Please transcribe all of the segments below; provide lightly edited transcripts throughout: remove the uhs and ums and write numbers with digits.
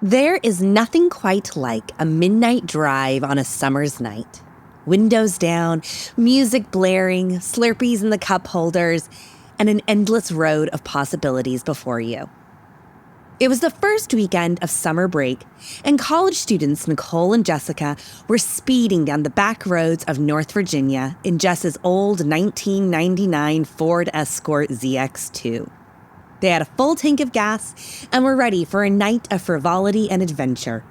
There is nothing quite like a midnight drive on a summer's night. Windows down, music blaring, Slurpees in the cup holders, and an endless road of possibilities before you. It was the first weekend of summer break, and college students Nicole and Jessica were speeding down the back roads of North Virginia in Jess's old 1999 Ford Escort ZX2. They had a full tank of gas and were ready for a night of frivolity and adventure.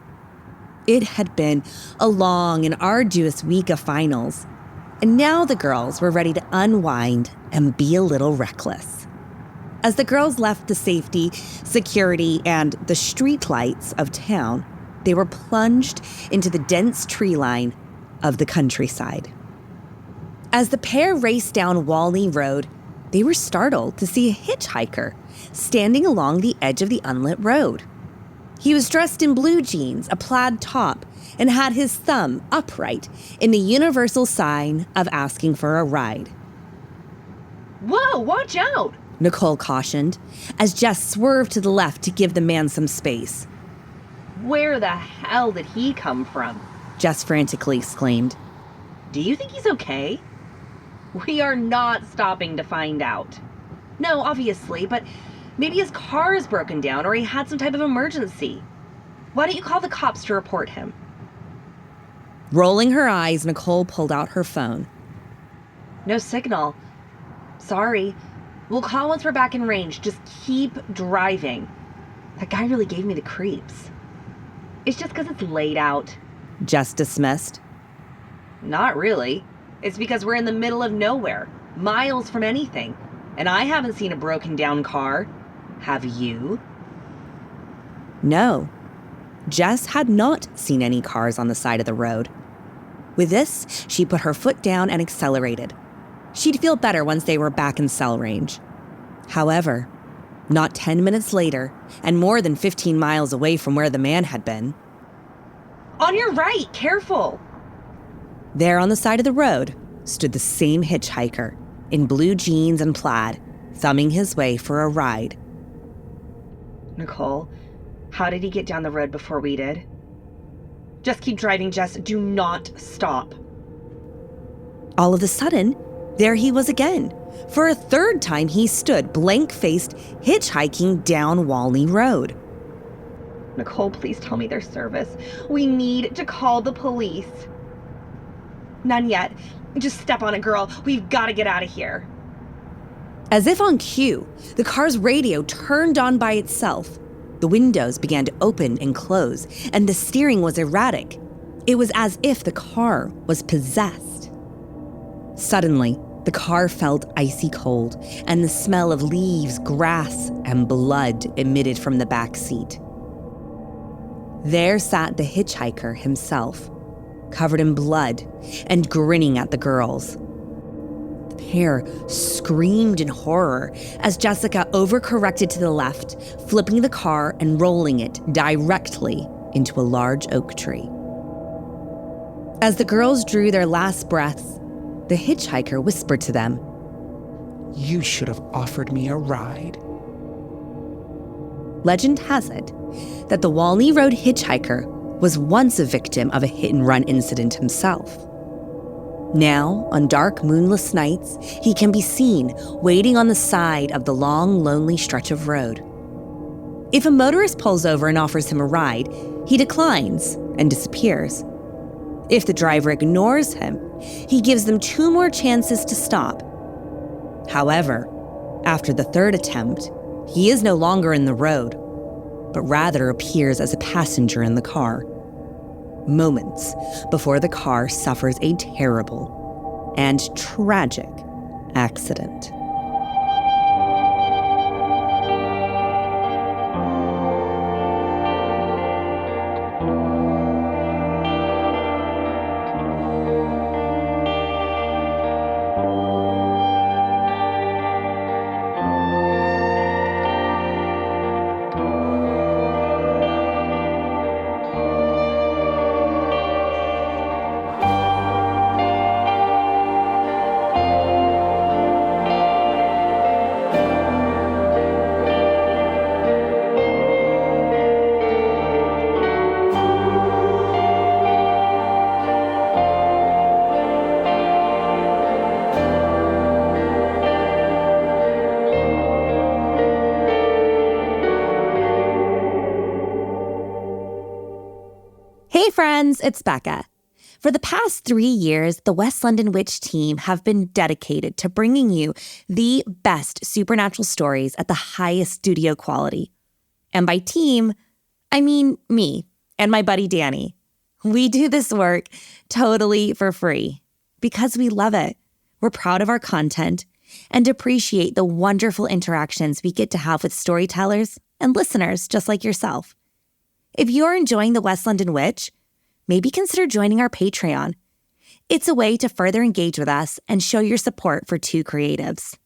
It had been a long and arduous week of finals, and now the girls were ready to unwind and be a little reckless. As the girls left the safety, security, and the streetlights of town, they were plunged into the dense tree line of the countryside. As the pair raced down Walney Road, they were startled to see a hitchhiker standing along the edge of the unlit road. He was dressed in blue jeans, a plaid top, and had his thumb upright in the universal sign of asking for a ride. "Whoa, watch out!" Nicole cautioned, as Jess swerved to the left to give the man some space. "Where the hell did he come from?" Jess frantically exclaimed. "Do you think he's okay?" "We are not stopping to find out." "No, obviously, but maybe his car is broken down or he had some type of emergency. Why don't you call the cops to report him?" Rolling her eyes, Nicole pulled out her phone. "No signal. Sorry. We'll call once we're back in range. Just keep driving. That guy really gave me the creeps." "It's just because it's late out." Jess dismissed. "Not really. It's because we're in the middle of nowhere, miles from anything. And I haven't seen a broken down car. Have you?" No. Jess had not seen any cars on the side of the road. With this, she put her foot down and accelerated. She'd feel better once they were back in cell range. However, not 10 minutes later, and more than 15 miles away from where the man had been. "On your right, careful!" There on the side of the road stood the same hitchhiker, in blue jeans and plaid, thumbing his way for a ride. "Nicole, how did he get down the road before we did?" "Just keep driving, Jess. Do not stop." All of a sudden, there he was again. For a third time, he stood blank-faced, hitchhiking down Walney Road. "Nicole, please tell me there's service. We need to call the police." "None yet. Just step on it, girl. We've got to get out of here." As if on cue, the car's radio turned on by itself. The windows began to open and close, and the steering was erratic. It was as if the car was possessed. Suddenly, the car felt icy cold, and the smell of leaves, grass, and blood emitted from the back seat. There sat the hitchhiker himself, covered in blood and grinning at the girls. The pair screamed in horror as Jessica overcorrected to the left, flipping the car and rolling it directly into a large oak tree. As the girls drew their last breaths, the hitchhiker whispered to them, "You should have offered me a ride." Legend has it that the Walney Road hitchhiker was once a victim of a hit-and-run incident himself. Now, on dark, moonless nights, he can be seen waiting on the side of the long, lonely stretch of road. If a motorist pulls over and offers him a ride, he declines and disappears. If the driver ignores him, he gives them 2 more chances to stop. However, after the third attempt, he is no longer in the road, but rather appears as a passenger in the car, moments before the car suffers a terrible and tragic accident. friends, it's Becca. For the past 3 years, the West London Witch team have been dedicated to bringing you the best supernatural stories at the highest studio quality. And by team, I mean me and my buddy Danny. We do this work totally for free because we love it. We're proud of our content and appreciate the wonderful interactions we get to have with storytellers and listeners just like yourself. If you're enjoying the West London Witch, maybe consider joining our Patreon. It's a way to further engage with us and show your support for two creatives.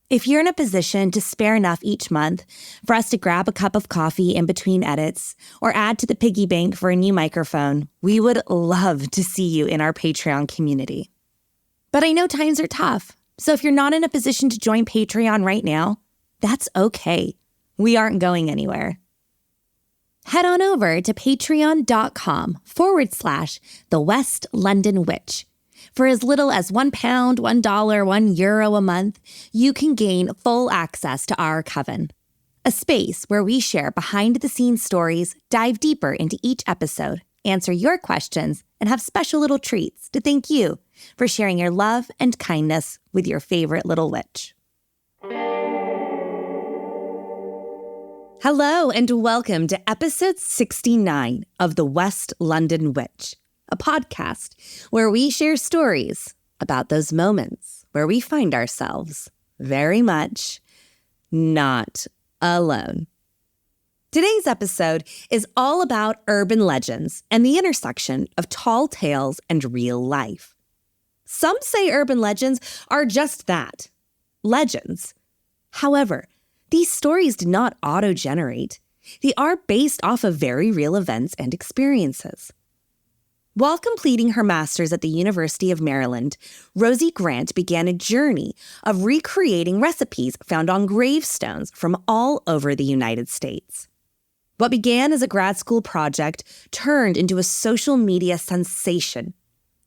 If you're in a position to spare enough each month for us to grab a cup of coffee in between edits or add to the piggy bank for a new microphone, we would love to see you in our Patreon community. But I know times are tough, so if you're not in a position to join Patreon right now, that's okay. We aren't going anywhere. Head on over to patreon.com/The West London Witch. For as little as £1, $1, €1 a month, you can gain full access to our coven, a space where we share behind-the-scenes stories, dive deeper into each episode, answer your questions, and have special little treats to thank you for sharing your love and kindness with your favorite little witch. Hello and welcome to episode 69 of The West London Witch, a podcast where we share stories about those moments where we find ourselves very much not alone. Today's episode is all about urban legends and the intersection of tall tales and real life. Some say urban legends are just that, legends. However, these stories do not auto-generate. They are based off of very real events and experiences. While completing her master's at the University of Maryland, Rosie Grant began a journey of recreating recipes found on gravestones from all over the United States. What began as a grad school project turned into a social media sensation.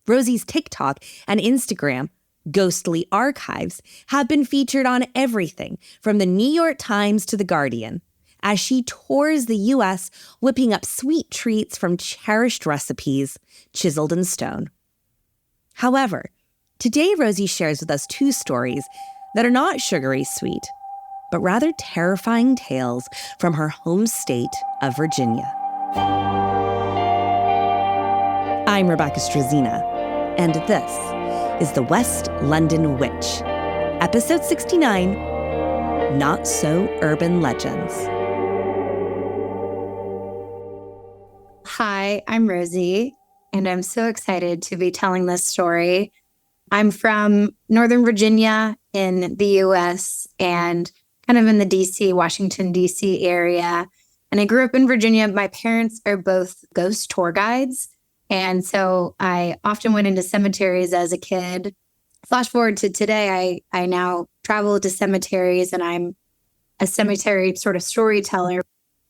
Rosie's TikTok and Instagram Ghostly Archives have been featured on everything from the New York Times to The Guardian, as she tours the U.S. whipping up sweet treats from cherished recipes chiseled in stone. However, today Rosie shares with us two stories that are not sugary sweet, but rather terrifying tales from her home state of Virginia. I'm Rebecca Strazina, and this is The West London Witch, episode 69, Not So Urban Legends. Hi, I'm Rosie, and I'm so excited to be telling this story. I'm from Northern Virginia in the U.S. and kind of in the Washington, D.C. area. And I grew up in Virginia. My parents are both ghost tour guides. And so I often went into cemeteries as a kid. Flash forward to today, I now travel to cemeteries and I'm a cemetery sort of storyteller.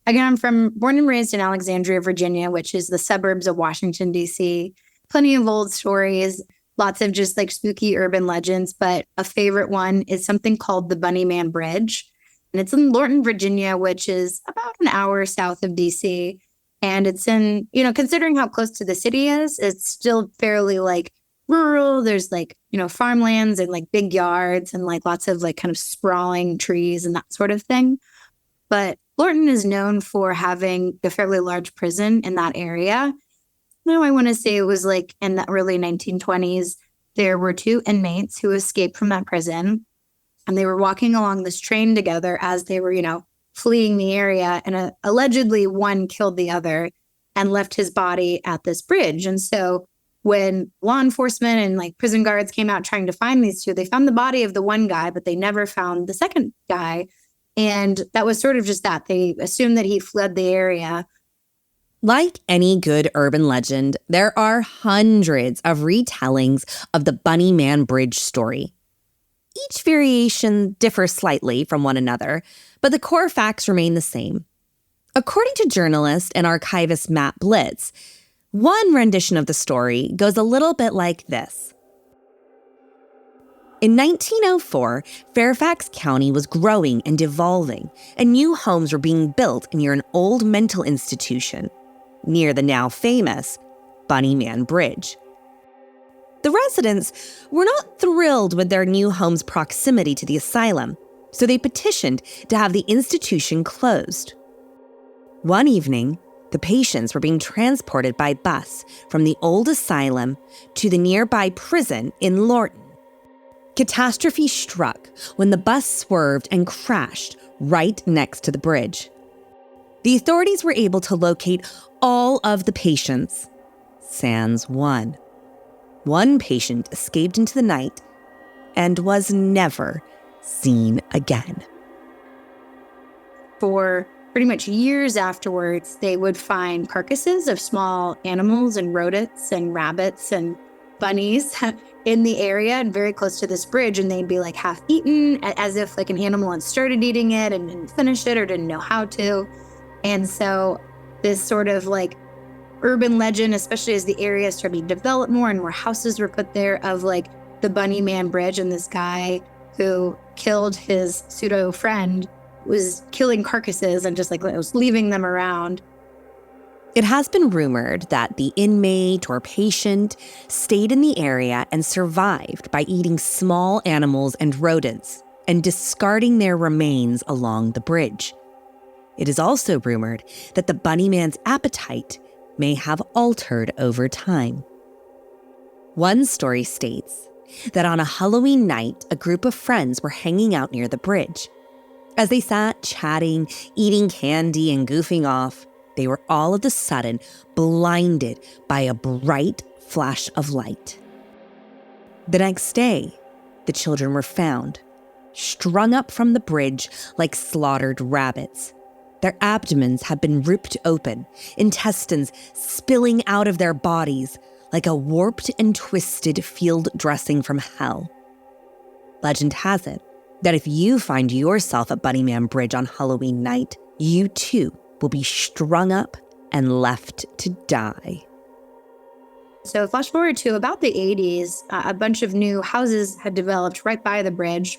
Again, I'm born and raised in Alexandria, Virginia, which is the suburbs of Washington, D.C. Plenty of old stories, lots of just like spooky urban legends. But a favorite one is something called the Bunny Man Bridge. And it's in Lorton, Virginia, which is about an hour south of D.C. And it's in, considering how close to the city is, it's still fairly like rural. There's like, farmlands and like big yards and like lots of like kind of sprawling trees and that sort of thing. But Lorton is known for having a fairly large prison in that area. Now, I want to say it was like in the early 1920s, there were two inmates who escaped from that prison. And they were walking along this train together as they were, fleeing the area, and allegedly one killed the other and left his body at this bridge. And so when law enforcement and like prison guards came out trying to find these two, they found the body of the one guy, but they never found the second guy. And that was sort of just that. They assumed that he fled the area. Like any good urban legend, there are hundreds of retellings of the Bunny Man Bridge story. Each variation differs slightly from one another, but the core facts remain the same. According to journalist and archivist Matt Blitz, one rendition of the story goes a little bit like this. In 1904, Fairfax County was growing and evolving, and new homes were being built near an old mental institution. near the now famous Bunnyman Bridge. The residents were not thrilled with their new home's proximity to the asylum, so they petitioned to have the institution closed. One evening, the patients were being transported by bus from the old asylum to the nearby prison in Lorton. Catastrophe struck when the bus swerved and crashed right next to the bridge. The authorities were able to locate all of the patients, sans one. One patient escaped into the night and was never seen again. For pretty much years afterwards, they would find carcasses of small animals and rodents and rabbits and bunnies in the area and very close to this bridge, and they'd be like half eaten, as if like an animal had started eating it and didn't finish it or didn't know how to. And so this sort of like urban legend, especially as the area started to develop more and more houses were put there, of like the Bunnyman Bridge, and this guy who killed his pseudo friend was killing carcasses and just like was leaving them around. It has been rumored that the inmate or patient stayed in the area and survived by eating small animals and rodents and discarding their remains along the bridge. It is also rumored that the Bunnyman's appetite may have altered over time. One story states that on a Halloween night, a group of friends were hanging out near the bridge. As they sat chatting, eating candy, and goofing off, they were all of a sudden blinded by a bright flash of light. The next day, the children were found, strung up from the bridge like slaughtered rabbits. Their abdomens had been ripped open, intestines spilling out of their bodies like a warped and twisted field dressing from hell. Legend has it that if you find yourself at Bunnyman Bridge on Halloween night, you too will be strung up and left to die. So flash forward to about the 80s, a bunch of new houses had developed right by the bridge.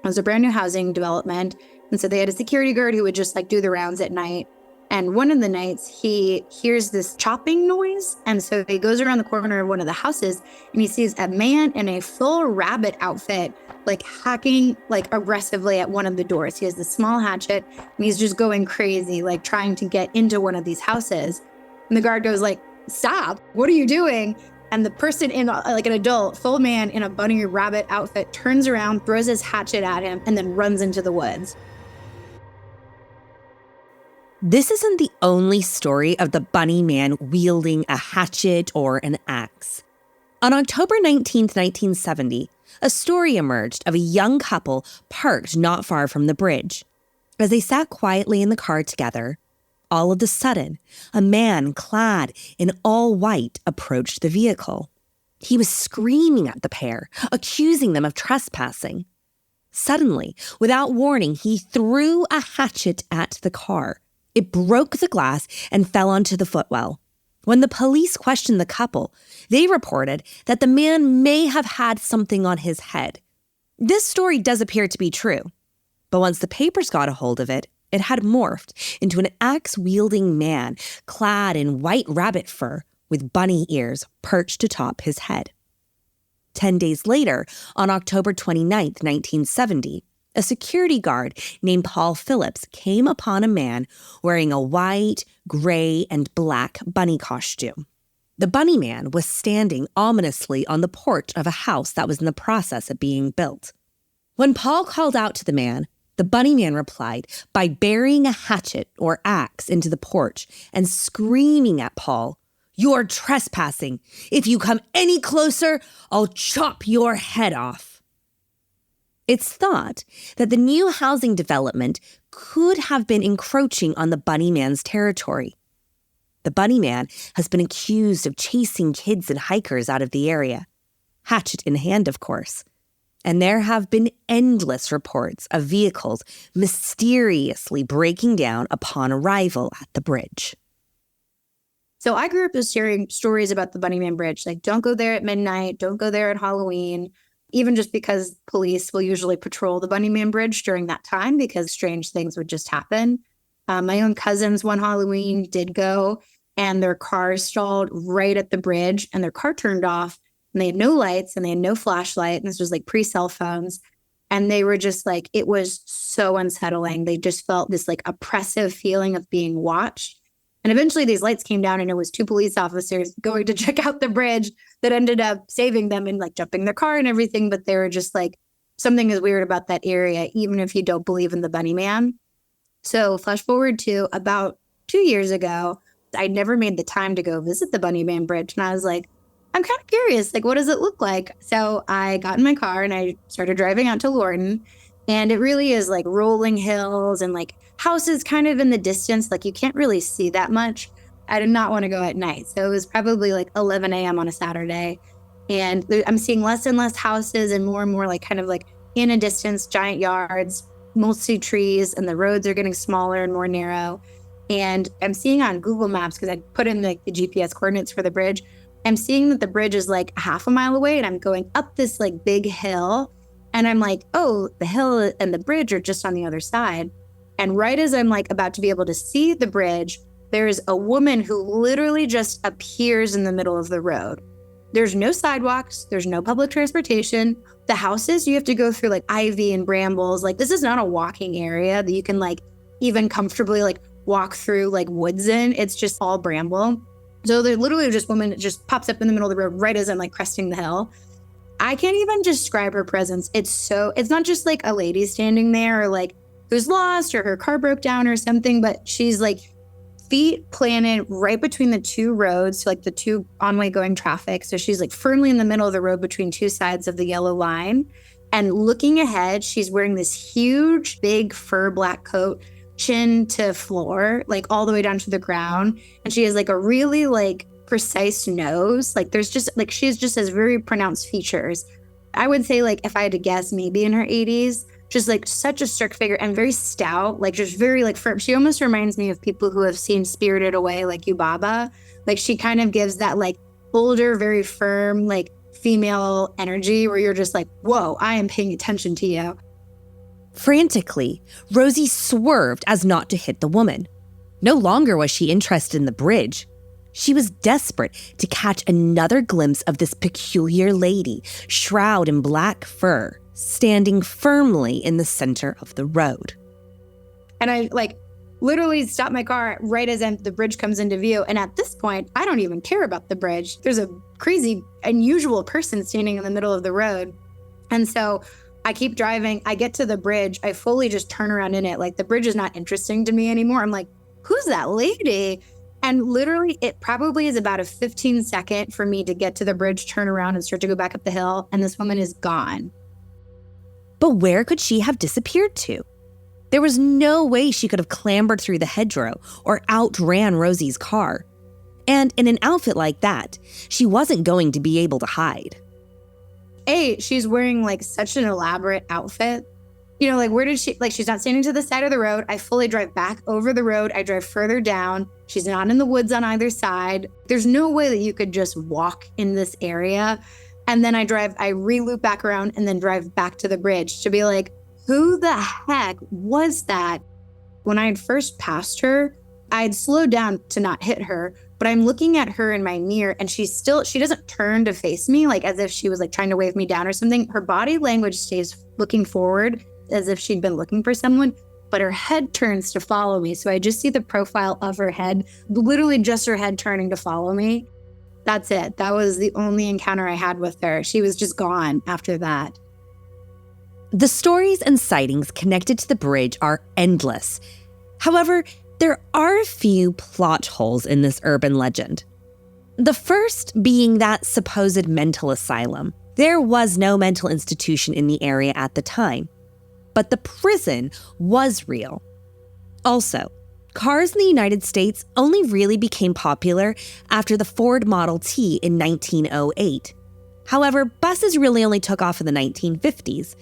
It was a brand new housing development. And so they had a security guard who would just like do the rounds at night. And one of the nights he hears this chopping noise. And so he goes around the corner of one of the houses and he sees a man in a full rabbit outfit, like hacking like aggressively at one of the doors. He has this small hatchet and he's just going crazy, like trying to get into one of these houses. And the guard goes like, "Stop, what are you doing?" And the person in like an adult, full man in a bunny rabbit outfit turns around, throws his hatchet at him, and then runs into the woods. This isn't the only story of the Bunnyman wielding a hatchet or an axe. On October 19th, 1970, a story emerged of a young couple parked not far from the bridge. As they sat quietly in the car together, all of a sudden, a man clad in all white approached the vehicle. He was screaming at the pair, accusing them of trespassing. Suddenly, without warning, he threw a hatchet at the car. It broke the glass and fell onto the footwell. When the police questioned the couple, they reported that the man may have had something on his head. This story does appear to be true, but once the papers got a hold of it, it had morphed into an axe-wielding man clad in white rabbit fur with bunny ears perched atop his head. 10 days later, on October 29th, 1970, a security guard named Paul Phillips came upon a man wearing a white, gray, and black bunny costume. The bunny man was standing ominously on the porch of a house that was in the process of being built. When Paul called out to the man, the bunny man replied by burying a hatchet or axe into the porch and screaming at Paul, "You're trespassing. If you come any closer, I'll chop your head off." It's thought that the new housing development could have been encroaching on the Bunnyman's territory. The Bunnyman has been accused of chasing kids and hikers out of the area, hatchet in hand, of course. And there have been endless reports of vehicles mysteriously breaking down upon arrival at the bridge. So I grew up just hearing stories about the Bunnyman Bridge, like don't go there at midnight, don't go there at Halloween, even just because police will usually patrol the Bunnyman Bridge during that time because strange things would just happen. My own cousins one Halloween did go, and their car stalled right at the bridge and their car turned off and they had no lights and they had no flashlight. And this was like pre-cell phones. And they were just like, it was so unsettling. They just felt this like oppressive feeling of being watched. And eventually these lights came down and it was 2 police officers going to check out the bridge that ended up saving them and like jumping their car and everything. But they were just like, something is weird about that area, even if you don't believe in the Bunny Man. So flash forward to about 2 years ago, I never made the time to go visit the Bunny Man Bridge. And I was like, I'm kind of curious, like, what does it look like? So I got in my car and I started driving out to Lorton. And it really is like rolling hills and like houses kind of in the distance. Like you can't really see that much. I did not want to go at night. So it was probably like 11 a.m. on a Saturday. And I'm seeing less and less houses and more like kind of like in a distance, giant yards, mostly trees, and the roads are getting smaller and more narrow. And I'm seeing on Google Maps, because I put in the GPS coordinates for the bridge, I'm seeing that the bridge is like half a mile away and I'm going up this like big hill. And I'm like, oh, the hill and the bridge are just on the other side. And right as I'm like about to be able to see the bridge, there's a woman who literally just appears in the middle of the road. There's no sidewalks. There's no public transportation. The houses, you have to go through like ivy and brambles. Like this is not a walking area that you can like even comfortably like walk through like woods in. It's just all bramble. So there's literally just a woman that just pops up in the middle of the road right as I'm like cresting the hill. I can't even describe her presence. It's not just like a lady standing there or like who's lost or her car broke down or something, but she's like feet planted right between the 2 roads, so like the 2 on-way going traffic. So she's like firmly in the middle of the road between 2 sides of the yellow line. And looking ahead, she's wearing this huge, big fur black coat, chin to floor, like all the way down to the ground. And she has like a really like precise nose. Like there's just like, she's just has very pronounced features. I would say like, if I had to guess, maybe in her 80s, just like such a strict figure and very stout, like just very like firm. She almost reminds me of people who have seen Spirited Away, like Yubaba. Like she kind of gives that like older, very firm, like female energy where you're just like, whoa, I am paying attention to you. Frantically, Rosie swerved as not to hit the woman. No longer was she interested in the bridge. She was desperate to catch another glimpse of this peculiar lady, shrouded in black fur, standing firmly in the center of the road. And I like literally stopped my car right as the bridge comes into view. And at this point, I don't even care about the bridge. There's a crazy, unusual person standing in the middle of the road. And so I keep driving. I get to the bridge. I fully just turn around in it. Like the bridge is not interesting to me anymore. I'm like, who's that lady? And literally it probably is about a 15-second for me to get to the bridge, turn around and start to go back up the hill. And this woman is gone. But where could she have disappeared to? There was no way she could have clambered through the hedgerow or outran Rosie's car. And in an outfit like that, she wasn't going to be able to hide. She's wearing like such an elaborate outfit. You know, like where did she, like she's not standing to the side of the road. I fully drive back over the road. I drive further down. She's not in the woods on either side. There's no way that you could just walk in this area. And then I re-loop back around and then drive back to the bridge to be like, who the heck was that? When I had first passed her, I had slowed down to not hit her, but I'm looking at her in my mirror and she doesn't turn to face me like as if she was like trying to wave me down or something. Her body language stays looking forward as if she'd been looking for someone, but her head turns to follow me. So I just see the profile of her head, literally just her head turning to follow me. That's it. That was the only encounter I had with her. She was just gone after that. The stories and sightings connected to the bridge are endless. However, there are a few plot holes in this urban legend. The first being that supposed mental asylum. There was no mental institution in the area at the time, but the prison was real. Also, cars in the United States only really became popular after the Ford Model T in 1908. However, buses really only took off in the 1950s.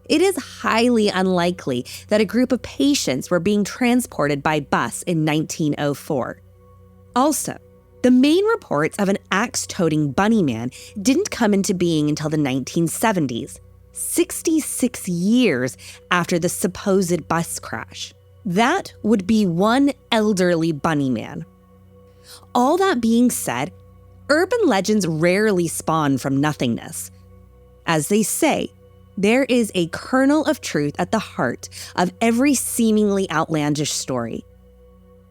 It is highly unlikely that a group of patients were being transported by bus in 1904. Also, the main reports of an axe-toting bunny man didn't come into being until the 1970s, 66 years after the supposed bus crash. That would be one elderly bunny man. All that being said, urban legends rarely spawn from nothingness. As they say, there is a kernel of truth at the heart of every seemingly outlandish story.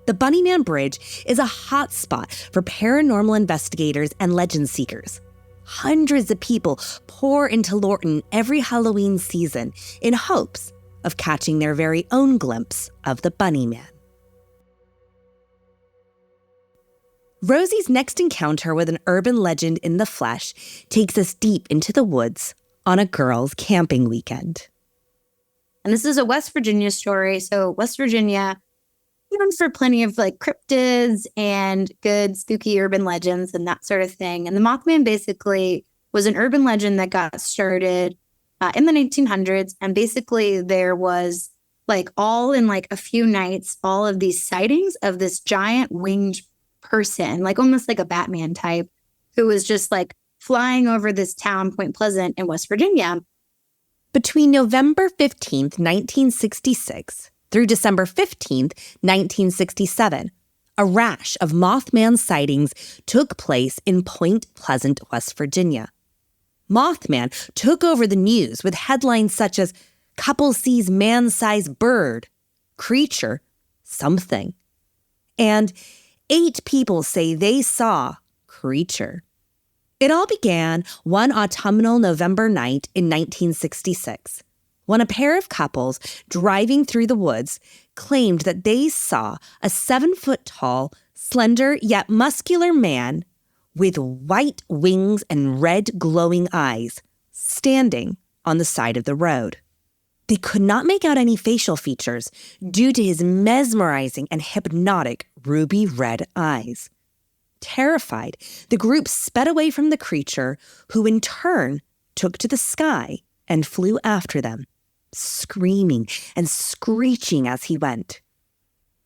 The Bunnyman Bridge is a hotspot for paranormal investigators and legend seekers. Hundreds of people pour into Lorton every Halloween season in hopes of catching their very own glimpse of the Bunnyman. Rosie's next encounter with an urban legend in the flesh takes us deep into the woods on a girls' camping weekend. And this is a West Virginia story. So West Virginia, known for plenty of like cryptids and good spooky urban legends and that sort of thing. And the Mothman basically was an urban legend that got started in the 1900s. And basically there was like all in like a few nights, all of these sightings of this giant winged person, like almost like a Batman type, who was just like flying over this town, Point Pleasant in West Virginia. Between November 15th, 1966 through December 15th, 1967, a rash of Mothman sightings took place in Point Pleasant, West Virginia. Mothman took over the news with headlines such as "Couple sees man-sized bird," "Creature," "Something," and 8 people say they saw creature. It all began one autumnal November night in 1966, when a pair of couples driving through the woods claimed that they saw a 7-foot-tall, slender yet muscular man with white wings and red glowing eyes standing on the side of the road. They could not make out any facial features due to his mesmerizing and hypnotic ruby red eyes. Terrified, the group sped away from the creature, who in turn took to the sky and flew after them, screaming and screeching as he went.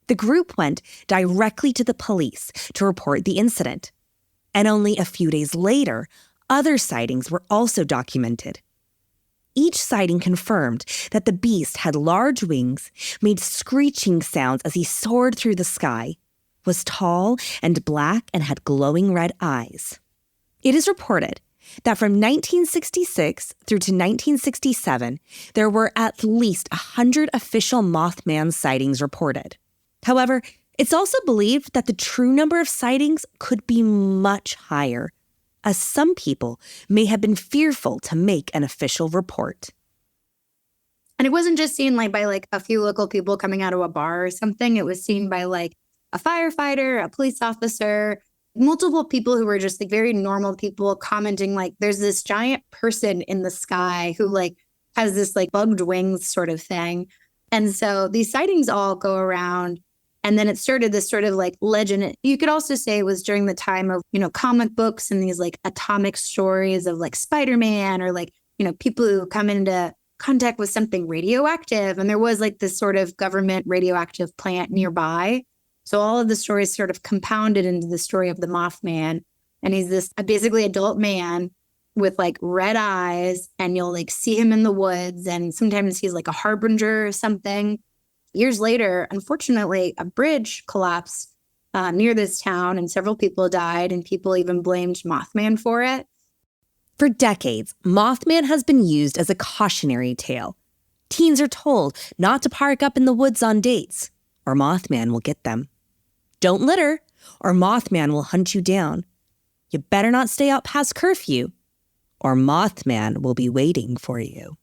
The group went directly to the police to report the incident, and only a few days later, other sightings were also documented. Each sighting confirmed that the beast had large wings, made screeching sounds as he soared through the sky, was tall and black, and had glowing red eyes. It is reported that from 1966 through to 1967, there were at least 100 official Mothman sightings reported. However, it's also believed that the true number of sightings could be much higher, as some people may have been fearful to make an official report. And it wasn't just seen like by like a few local people coming out of a bar or something. It was seen by like a firefighter, a police officer, multiple people who were just like very normal people commenting like there's this giant person in the sky who like has this like bugged wings sort of thing. And so these sightings all go around. And then it started this sort of like legend. You could also say it was during the time of, comic books and these like atomic stories of like Spider-Man or like, people who come into contact with something radioactive. And there was like this sort of government radioactive plant nearby. So all of the stories sort of compounded into the story of the Mothman. And he's this basically adult man with like red eyes, and you'll like see him in the woods. And sometimes he's like a harbinger or something. Years later, unfortunately, a bridge collapsed near this town and several people died, and people even blamed Mothman for it. For decades, Mothman has been used as a cautionary tale. Teens are told not to park up in the woods on dates, or Mothman will get them. Don't litter, or Mothman will hunt you down. You better not stay out past curfew, or Mothman will be waiting for you.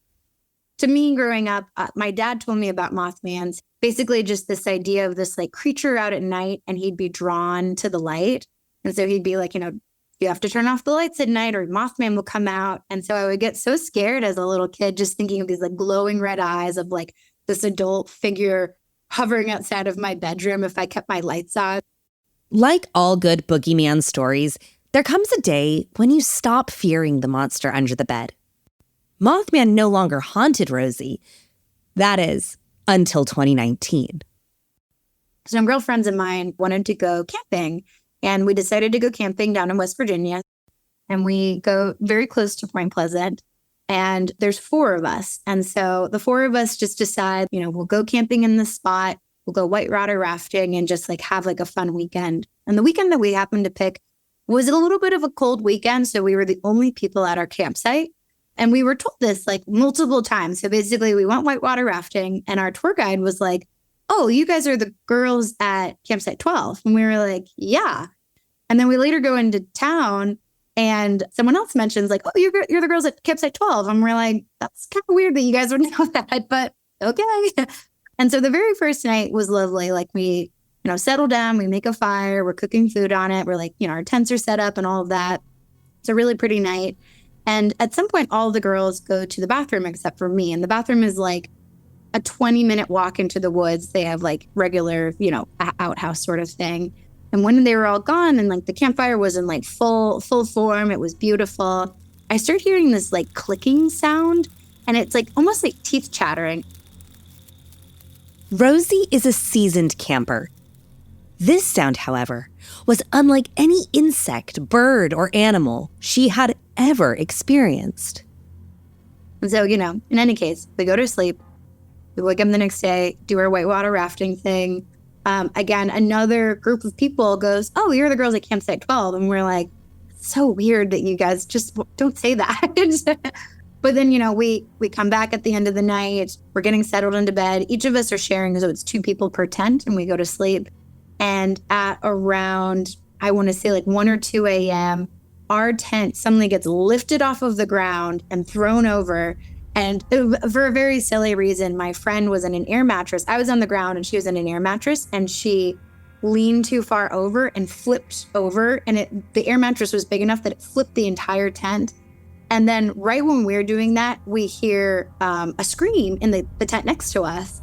To me, growing up, my dad told me about Mothmans. Basically just this idea of this like creature out at night, and he'd be drawn to the light. And so he'd be like, you have to turn off the lights at night or Mothman will come out. And so I would get so scared as a little kid, just thinking of these like glowing red eyes of like this adult figure hovering outside of my bedroom if I kept my lights on. Like all good boogeyman stories, there comes a day when you stop fearing the monster under the bed. Mothman no longer haunted Rosie. That is, until 2019. Some girlfriends of mine wanted to go camping, and we decided to go camping down in West Virginia. And we go very close to Point Pleasant, and there's 4 of us. And so the 4 of us just decide, we'll go camping in this spot. we'll go whitewater rafting and just like have like a fun weekend. And the weekend that we happened to pick was a little bit of a cold weekend. So we were the only people at our campsite. And we were told this like multiple times. So basically we went whitewater rafting and our tour guide was like, oh, you guys are the girls at campsite 12. And we were like, yeah. And then we later go into town and someone else mentions like, oh, you're the girls at campsite 12. And we're like, that's kind of weird that you guys would know that, but okay. And so the very first night was lovely. Like we, settle down, we make a fire, we're cooking food on it. We're like, our tents are set up and all of that. It's a really pretty night. And at some point, all the girls go to the bathroom except for me. And the bathroom is like a 20-minute walk into the woods. They have like regular, outhouse sort of thing. And when they were all gone and like the campfire was in like full form, it was beautiful. I started hearing this like clicking sound and it's like almost like teeth chattering. Rosie is a seasoned camper. This sound, however, was unlike any insect, bird, or animal she had ever experienced. And so, in any case, we go to sleep. We wake up the next day, do our whitewater rafting thing. Again, another group of people goes, oh, you're the girls at campsite 12. And we're like, so weird that you guys just don't say that. But then, we come back at the end of the night. We're getting settled into bed. Each of us are sharing, so it's 2 people per tent, and we go to sleep. And at around, I want to say like 1 or 2 a.m., our tent suddenly gets lifted off of the ground and thrown over. And for a very silly reason, my friend was in an air mattress. I was on the ground and she was in an air mattress, and she leaned too far over and flipped over. And the air mattress was big enough that it flipped the entire tent. And then right when we're doing that, we hear a scream in the tent next to us.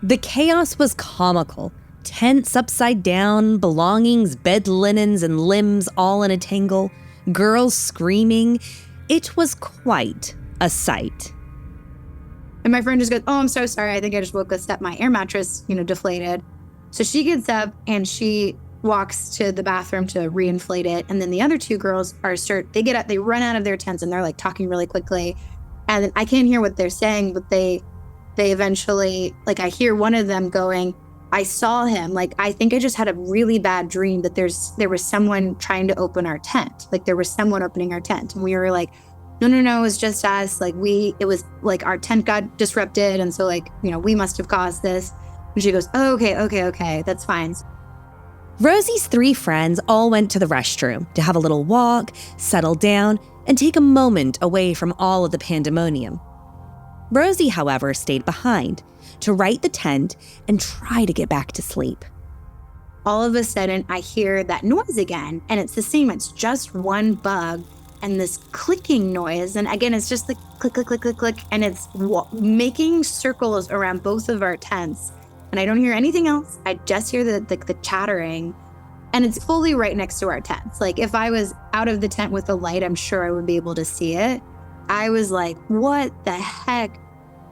The chaos was comical. Tents upside down, belongings, bed linens, and limbs all in a tangle, girls screaming. It was quite a sight. And my friend just goes, oh, I'm so sorry. I think I just woke us up. My air mattress, deflated. So she gets up and she walks to the bathroom to reinflate it. And then the other 2 girls they get up, they run out of their tents and they're like talking really quickly. And I can't hear what they're saying, but they eventually, like I hear one of them going, I saw him. Like, I think I just had a really bad dream that there was someone trying to open our tent. Like there was someone opening our tent. And we were like, no, it was just us. Like it was like our tent got disrupted. And so like, we must have caused this. And she goes, oh, okay, that's fine. Rosie's 3 friends all went to the restroom to have a little walk, settle down, and take a moment away from all of the pandemonium. Rosie, however, stayed behind to right the tent and try to get back to sleep. All of a sudden, I hear that noise again, and it's the same. It's just one bug and this clicking noise. And again, it's just like click, click, click, click, click, and it's making circles around both of our tents. And I don't hear anything else. I just hear the chattering, and it's fully right next to our tents. Like if I was out of the tent with the light, I'm sure I would be able to see it. I was like, what the heck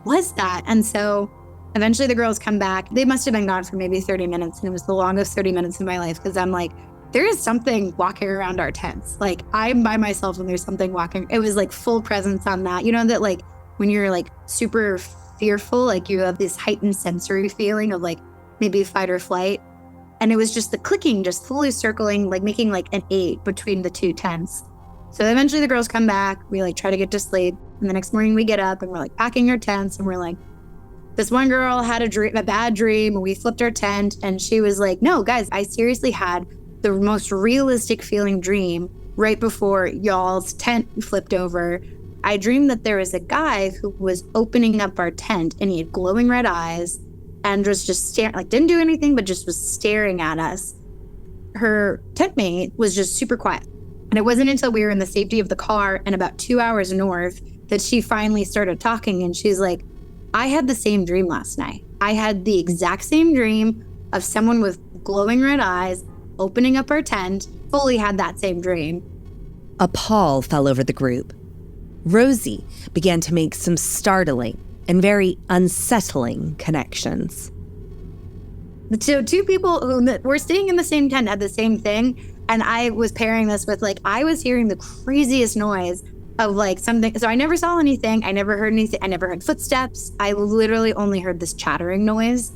was that? And so eventually the girls come back. They must have been gone for maybe 30 minutes. And it was the longest 30 minutes of my life because I'm like, there is something walking around our tents. Like I'm by myself and there's something walking. It was like full presence on that. That like when you're like super fearful, like you have this heightened sensory feeling of like maybe fight or flight. And it was just the clicking, just fully circling, like making like an 8 between the 2 tents. So eventually the girls come back. We like try to get to sleep. And the next morning we get up and we're like packing our tents and we're like, this one girl had a bad dream and we flipped our tent. And she was like, no, guys, I seriously had the most realistic feeling dream right before y'all's tent flipped over. I dreamed that there was a guy who was opening up our tent and he had glowing red eyes and was just staring, like didn't do anything, but just was staring at us. Her tent mate was just super quiet. And it wasn't until we were in the safety of the car and about 2 hours north that she finally started talking. And she's like, I had the same dream last night. I had the exact same dream of someone with glowing red eyes opening up our tent, fully had that same dream. A pall fell over the group. Rosie began to make some startling and very unsettling connections. So 2 people who were staying in the same tent had the same thing. And I was pairing this with like, I was hearing the craziest noise of like something. So I never saw anything. I never heard anything. I never heard footsteps. I literally only heard this chattering noise.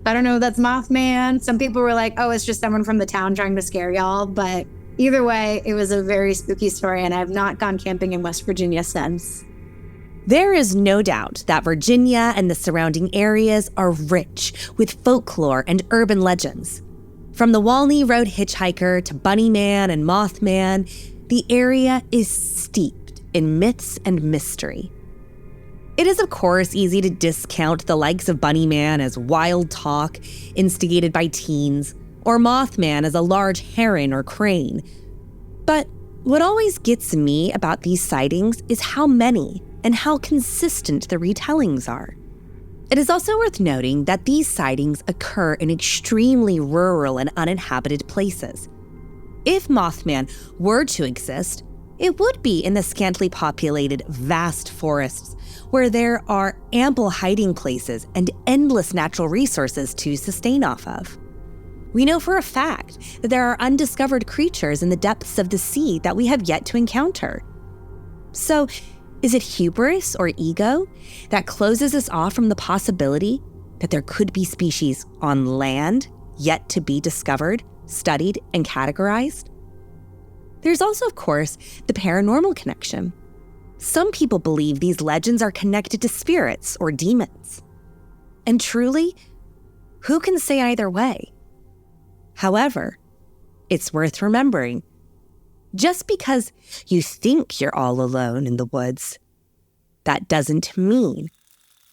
I don't know if that's Mothman. Some people were like, oh, it's just someone from the town trying to scare y'all. But either way, it was a very spooky story, and I've not gone camping in West Virginia since. There is no doubt that Virginia and the surrounding areas are rich with folklore and urban legends. From the Walney Road hitchhiker to Bunny Man and Mothman, the area is steeped in myths and mystery. It is, of course, easy to discount the likes of Bunny Man as wild talk instigated by teens, or Mothman as a large heron or crane. But what always gets me about these sightings is how many and how consistent the retellings are. It is also worth noting that these sightings occur in extremely rural and uninhabited places. If Mothman were to exist, it would be in the scantily populated, vast forests where there are ample hiding places and endless natural resources to sustain off of. We know for a fact that there are undiscovered creatures in the depths of the sea that we have yet to encounter. So, is it hubris or ego that closes us off from the possibility that there could be species on land yet to be discovered, studied, and categorized? There's also, of course, the paranormal connection. Some people believe these legends are connected to spirits or demons. And truly, who can say either way? However, it's worth remembering, just because you think you're all alone in the woods, that doesn't mean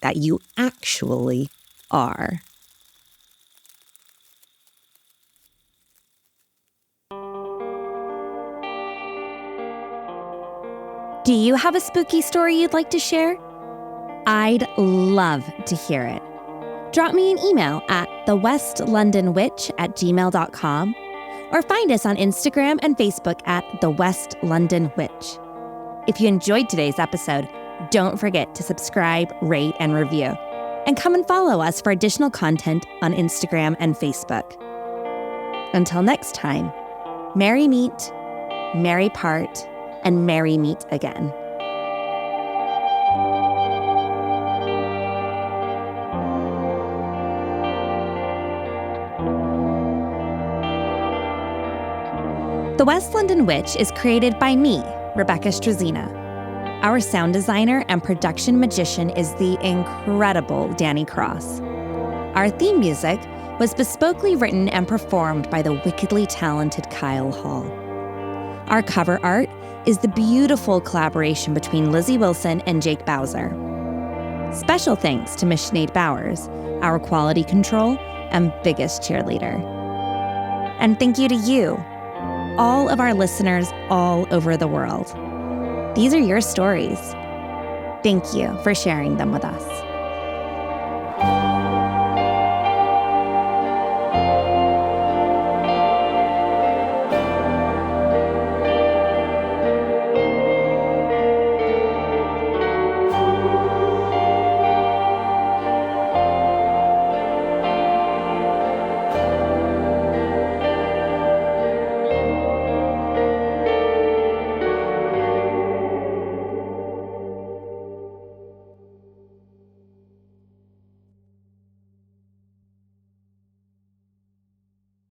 that you actually are. Do you have a spooky story you'd like to share? I'd love to hear it. Drop me an email at thewestlondonwitch@gmail.com or find us on Instagram and Facebook at The West London Witch. If you enjoyed today's episode, don't forget to subscribe, rate, and review. And come and follow us for additional content on Instagram and Facebook. Until next time, merry meet, merry part, and merry meet again. The West London Witch is created by me, Rebecca Strazina. Our sound designer and production magician is the incredible Danny Cross. Our theme music was bespokely written and performed by the wickedly talented Kyle Hall. Our cover art is the beautiful collaboration between Lizzie Wilson and Jake Bowser. Special thanks to Miss Sinead Bowers, our quality control and biggest cheerleader. And thank you to you, all of our listeners all over the world. These are your stories. Thank you for sharing them with us.